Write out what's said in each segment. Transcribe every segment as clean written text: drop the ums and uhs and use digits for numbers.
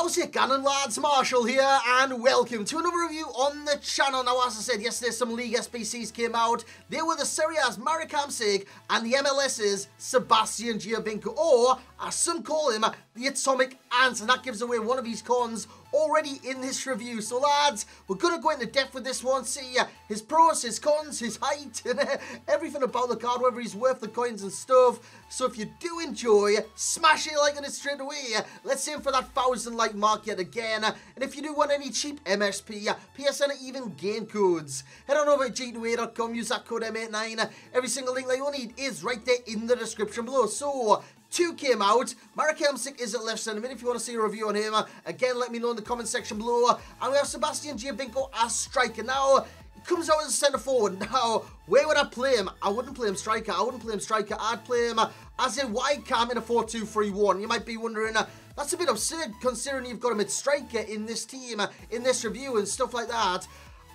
How's it going, lads? Marshall here, and welcome to another review on the channel. Now, as I said, yesterday some League SBCs came out. They were the Serie A's Marek Hamsik and the MLS's Sbc Giovinco, or as some call him, the Atomic Ant, and that gives away one of his cons already in this review. So, lads, we're going to go into depth with this one, see his pros, his cons, his height, and everything about the card, whether he's worth the coins and stuff. So if you do enjoy, smash it like on it straight away. Let's aim for that 1,000 like mark yet again. And if you do want any cheap MSP, PSN, or even game codes, head on over to g2a.com, use that code M89. Every single link that you need is right there in the description below. So, 2 came out. Marek Hamsik is at left centre mid. If you want to see a review on him, again, let me know in the comment section below. And we have Sbc Giovinco as striker. Now, he comes out as a centre forward. Now, where would I play him? I wouldn't play him striker. I'd play him as a wide cam in a 4-2-3-1. You might be wondering, that's a bit absurd considering you've got him at striker in this team, in this review and stuff like that.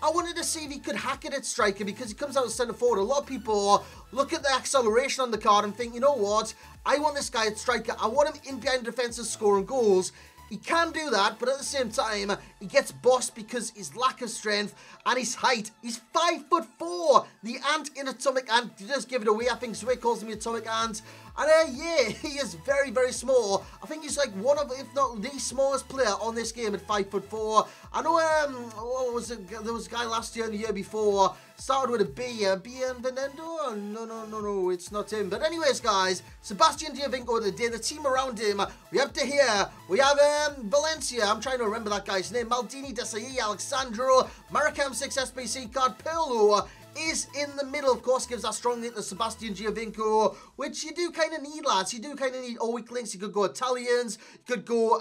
I wanted to see if he could hack it at striker because he comes out as centre forward. A lot of people look at the acceleration on the card and think, you know what, I want this guy at striker. I want him in behind defences scoring goals. He can do that, but at the same time, he gets bossed because his lack of strength and his height. He's 5'4", the Ant in Atomic Ant. You just give it away. I think Zwick calls him the Atomic Ant. And yeah, he is very, very small. I think he's like one of, if not the smallest player on this game at 5'4". I know, what was it? There was a guy last year and the year before. Started with a B, Bienvenido? No, it's not him. But anyways, guys, Sbc Giovinco today, the team around him, we have De Gea, we have Valencia, I'm trying to remember that guy's name, Maldini, Desai, Alexandro, Marek Hamsik, SBC card, Pirlo is in the middle, of course, gives that strong link to Sbc Giovinco, which you do kind of need, lads. You do kind of need all weak links. You could go Italians, you could go,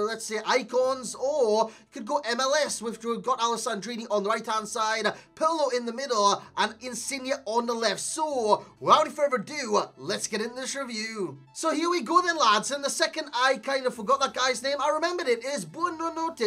let's say, Icons, or you could go MLS, which we've got Alessandrini on the right-hand side, Pirlo in the middle, and Insigne on the left. So, without any further ado, let's get into this review. So, here we go then, lads, and the second I kind of forgot that guy's name, I remembered it is Buonanotte,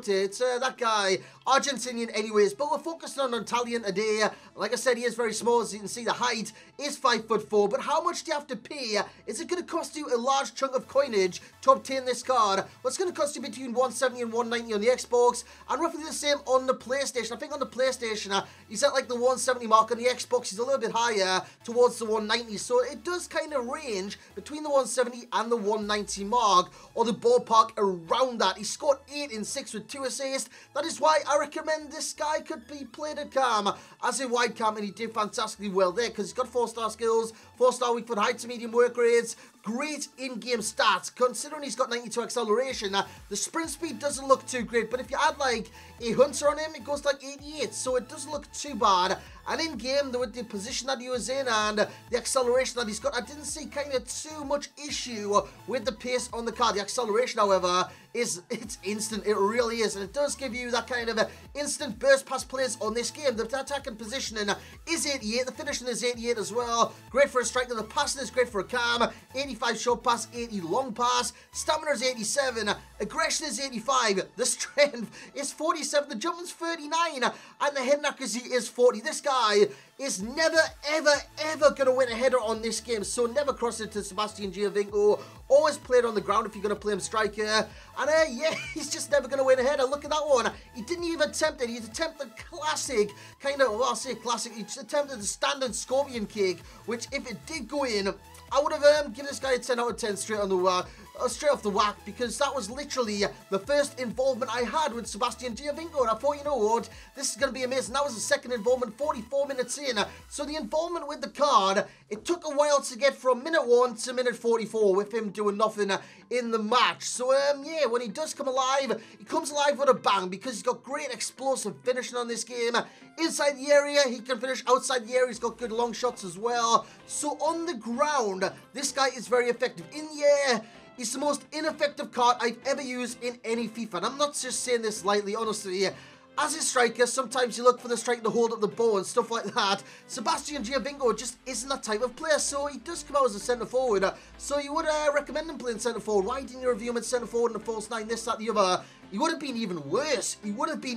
it's that guy, Argentinian anyways, but we're focusing on Italian today. Like I said, he is very small, as you can see the height is 5'4", but how much do you have to pay? Is it going to cost you a large chunk of coinage to obtain this card? Well, it's going to cost you between 170 and 190 on the Xbox, and roughly the same on the PlayStation. I think on the PlayStation, he's at like the 170 mark, on the Xbox he's a little bit higher, towards the 190, so it does kind of range between the 170 and the 190 mark, or the ballpark around that. He scored 8 in 6 with 2 assists. That is why I recommend this guy could be played at cam as a wide cam, and he did fantastically well there because he's got 4-star skills, 4-star weak foot, height to medium work rates, great in-game stats. Considering he's got 92 acceleration, the sprint speed doesn't look too great, but if you add like a hunter on him, it goes to like 88, so it doesn't look too bad. And in game, with the position that he was in and the acceleration that he's got, I didn't see kind of too much issue with the pace on the card. The acceleration, however, it's instant. It really is, and it does give you that kind of instant burst pass plays on this game. The attacking positioning is 88, the finishing is 88 as well. Great for a striker. The passing is great for a cam. 85 short pass, 80 long pass. Stamina is 87. Aggression is 85. The strength is 47. The jumping's 39, and the head accuracy is 40. This guy is never, ever going to win a header on this game, so never cross it to Sbc Giovinco. Always play it on the ground if you're going to play him striker. And yeah, he's just never going to win a header. Look at that one. He didn't even attempt it. He attempted the classic, kind of, well, I'll say classic, he just attempted the standard scorpion kick, which if it did go in, I would have given this guy a 10 out of 10 straight on the straight off the whack, because that was literally the first involvement I had with Sbc Giovinco, and I thought, you know what, this is going to be amazing. That was the second involvement, 44 minutes in. So the involvement with the card, it took a while to get from minute 1 to minute 44 with him doing nothing in the match. So yeah, when he does come alive, he comes alive with a bang, because he's got great explosive finishing on this game. Inside the area, he can finish. Outside the area, he's got good long shots as well. So on the ground, this guy is very effective. In the air, he's the most ineffective card I've ever used in any FIFA. And I'm not just saying this lightly, honestly. As a striker, sometimes you look for the striker to hold up the ball and stuff like that. Sbc Giovinco just isn't that type of player, so he does come out as a centre forward. So you would recommend him playing centre forward. Why didn't you review him at centre forward in the false 9, this, that, the other? He would have been even worse. He wouldn't be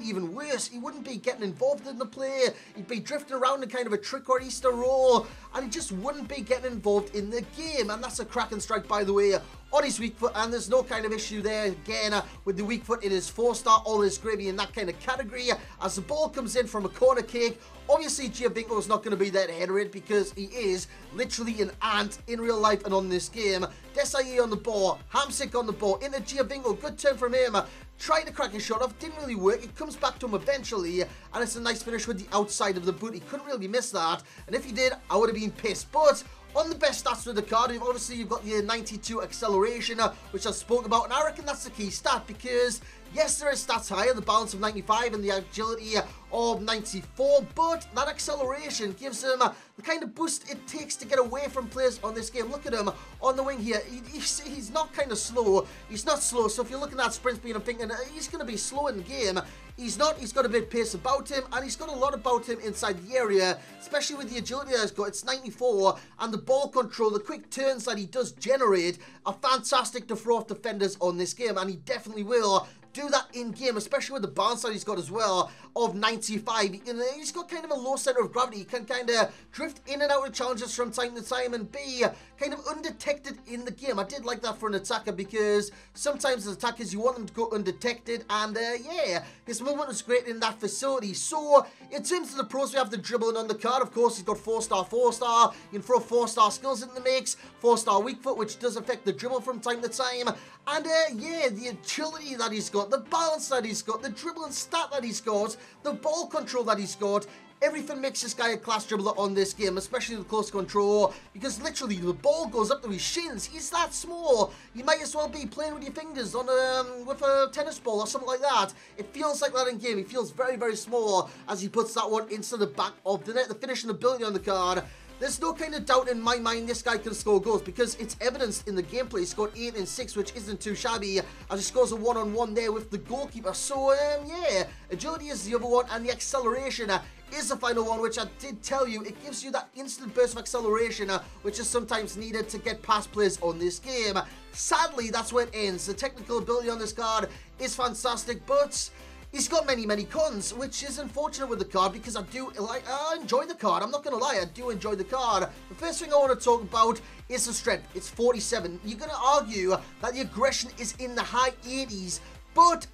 getting involved in the play. He'd be drifting around in kind of a trick or Easter roll. and he just wouldn't be getting involved in the game. And that's a cracking strike, by the way, on his weak foot, and there's no kind of issue there again with the weak foot. It is 4-star, all his gravy in that kind of category. As the ball comes in from a corner kick, obviously Giovinco is not going to be there to header it because he is literally an ant in real life and on this game. Desai on the ball, Hamsik on the ball, into Giovinco, good turn from him. Tried to crack his shot off, didn't really work. It comes back to him eventually, and it's a nice finish with the outside of the boot. He couldn't really miss that, and if he did, I would have been pissed. But on the best stats with the card, obviously you've got the 92 acceleration, which I spoke about, and I reckon that's the key stat because yes, there is stats higher, the balance of 95 and the agility of 94, but that acceleration gives him the kind of boost it takes to get away from players on this game. Look at him on the wing here. He's not kind of slow. He's not slow, so if you're looking at sprint speed, I'm thinking he's going to be slow in the game. He's not. He's got a bit of pace about him, and he's got a lot about him inside the area, especially with the agility that he's got. It's 94, and the ball control, the quick turns that he does generate are fantastic to throw off defenders on this game, and he definitely will do that in game, especially with the bounce that he's got as well of 95. He's got kind of a low center of gravity. He can kind of drift in and out of challenges from time to time and be kind of undetected in the game. I did like that for an attacker because sometimes as attackers you want them to go undetected, and yeah, his movement was great in that facility. So in terms of the pros, we have the dribbling on the card. Of course, he's got 4-star, 4-star. You can throw 4-star skills in the mix, 4-star weak foot, which does affect the dribble from time to time, and yeah, the agility that he's got, the balance that he's got, the dribbling stat that he's got, the ball control that he's got. Everything makes this guy a class dribbler on this game, especially the close control, because literally the ball goes up to his shins. He's that small. You might as well be playing with your fingers on with a tennis ball or something like that. It feels like that in game. He feels very, very small as he puts that one into the back of the net. The finishing ability on the card, there's no kind of doubt in my mind this guy can score goals because it's evidenced in the gameplay. He scored 8 and 6, which isn't too shabby, as he scores a one-on-one there with the goalkeeper. So, yeah, agility is the other one, and the acceleration is the final one, which I did tell you. It gives you that instant burst of acceleration, which is sometimes needed to get past players on this game. Sadly, that's where it ends. The technical ability on this card is fantastic, but he's got many, many cons, which is unfortunate with the card because I enjoy the card. I'm not going to lie, I do enjoy the card. The first thing I want to talk about is the strength. It's 47. You're going to argue that the aggression is in the high 80s, but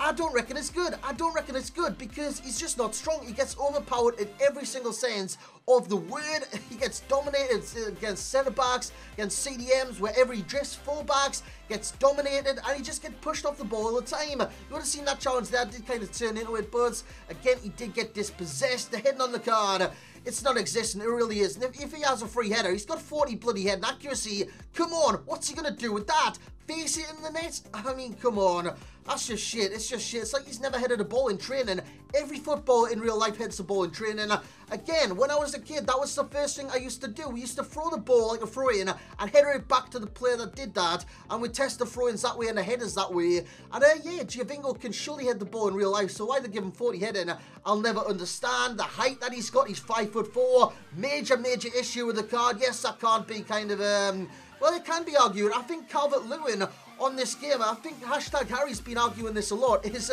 I don't reckon it's good. I don't reckon it's good because he's just not strong. He gets overpowered in every single sense of the word. He gets dominated against centre-backs, against CDMs, wherever he drifts, full-backs, gets dominated, and he just gets pushed off the ball all the time. You would have seen that challenge there. Did kind of turn into it, but again, he did get dispossessed. The heading on the card, it's non-existent. It really is. And if he has a free header, he's got 40 bloody head accuracy. Come on, what's he going to do with that? Face it in the net? I mean, come on. That's just shit. It's just shit. It's like he's never headed a ball in training. Every footballer in real life heads the ball in training. Again, when I was a kid, that was the first thing I used to do. We used to throw the ball like a throw-in and header it back to the player that did that, and we test the throw-ins that way and the headers that way. And yeah, Giovinco can surely head the ball in real life, so why they give him 40 heading, I'll never understand. The height that he's got, he's 5'4". Major issue with the card. Yes, that can't be kind of, well, it can be argued. I think Calvert-Lewin on this game, I think #Harry's been arguing this a lot, is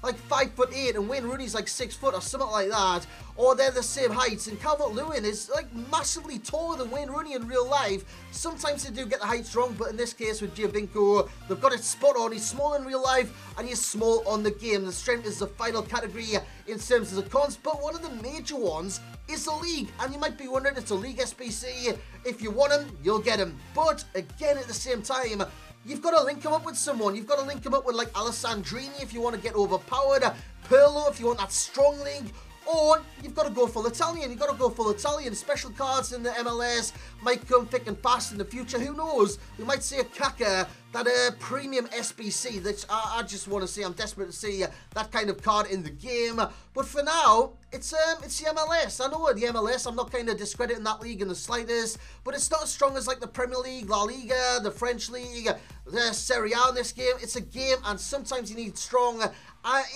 like 5'8" and Wayne Rooney's like 6 foot or something like that, or they're the same heights, and Calvert-Lewin is like massively taller than Wayne Rooney in real life. Sometimes they do get the heights wrong, but in this case with Giovinco, they've got it spot on. He's small in real life and he's small on the game. The strength is the final category in terms of the cons, but one of the major ones is the league, and you might be wondering, it's a league SBC. If you want him, you'll get him, but again, at the same time, you've got to link him up with someone. You've got to link him up with like Alessandrini if you want to get overpowered, Pirlo if you want that strong link, or you've got to go full Italian. You've got to go full Italian. Special cards in the MLS might come thick and fast in the future. Who knows? We might see a Kaka, that premium SBC that I just want to see. I'm desperate to see that kind of card in the game. But for now, it's the MLS. I know the MLS, I'm not kind of discrediting that league in the slightest, but it's not as strong as like the Premier League, La Liga, the French League, the Serie A in this game. It's a game, and sometimes you need strong,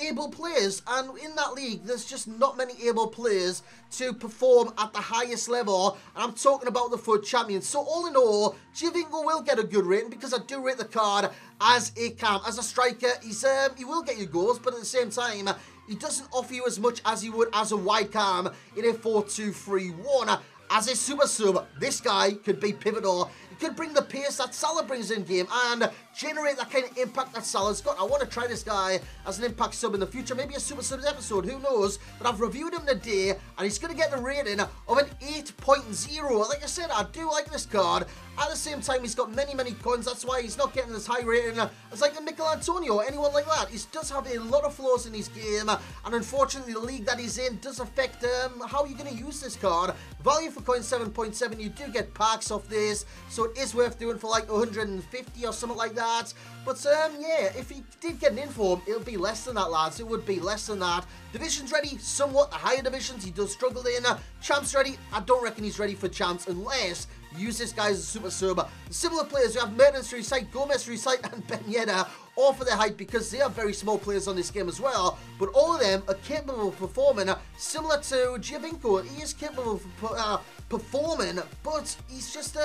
able players, and in that league, there's just not many able players to perform at the highest level, and I'm talking about the FUT champions. So all in all, Giovinco will get a good rating because I do rate the card as a cam. As a striker, he will get you goals, but at the same time, he doesn't offer you as much as he would as a wide cam in a 4-2-3-1. As a super sub, this guy could be pivotal. He could bring the pace that Salah brings in game and generate that kind of impact that Salah's got. I want to try this guy as an impact sub in the future, maybe a super subs episode, who knows? But I've reviewed him today and he's going to get the rating of an 8.0. Like I said, I do like this card. At the same time, he's got many coins. That's why he's not getting this high rating as like a Mikel Antonio or anyone like that. He does have a lot of flaws in his game, and unfortunately, the league that he's in does affect how you're going to use this card. Value for coin 7.7. You do get packs off this, so it is worth doing for like 150 or something like that. But yeah, if he did get an inform, it'll be less than that, lads. It would be less than that. Divisions ready, somewhat. The higher divisions, he does struggle in. Champs ready, I don't reckon he's ready for champs unless use this guy as a super sub. Similar players, we have Mertens Recite, Gomez Recite, and Ben Yedder, all for their height because they are very small players on this game as well. But all of them are capable of performing, similar to Giovinco. He is capable of performing, but he's just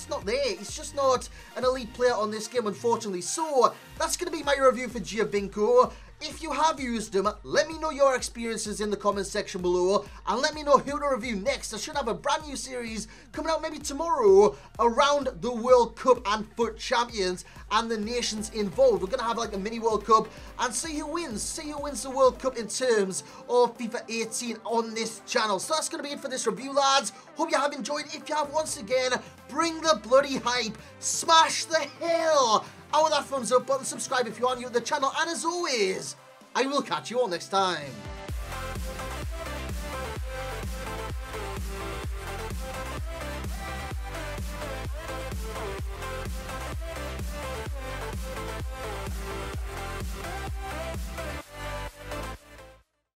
not there. He's just not an elite player on this game, unfortunately. So that's going to be my review for Giovinco. If you have used him, let me know your experiences in the comments section below, and let me know who to review next. I should have a brand new series coming out maybe tomorrow around the World Cup and FUT Champions and the nations involved. We're going to have like a mini World Cup and see who wins the World Cup in terms of FIFA 18 on this channel. So that's going to be it for this review, lads. Hope you have enjoyed. If you have, once again, bring the bloody hype. Smash the hell out of that thumbs up button. Subscribe if you are new to the channel. And as always, I will catch you all next time.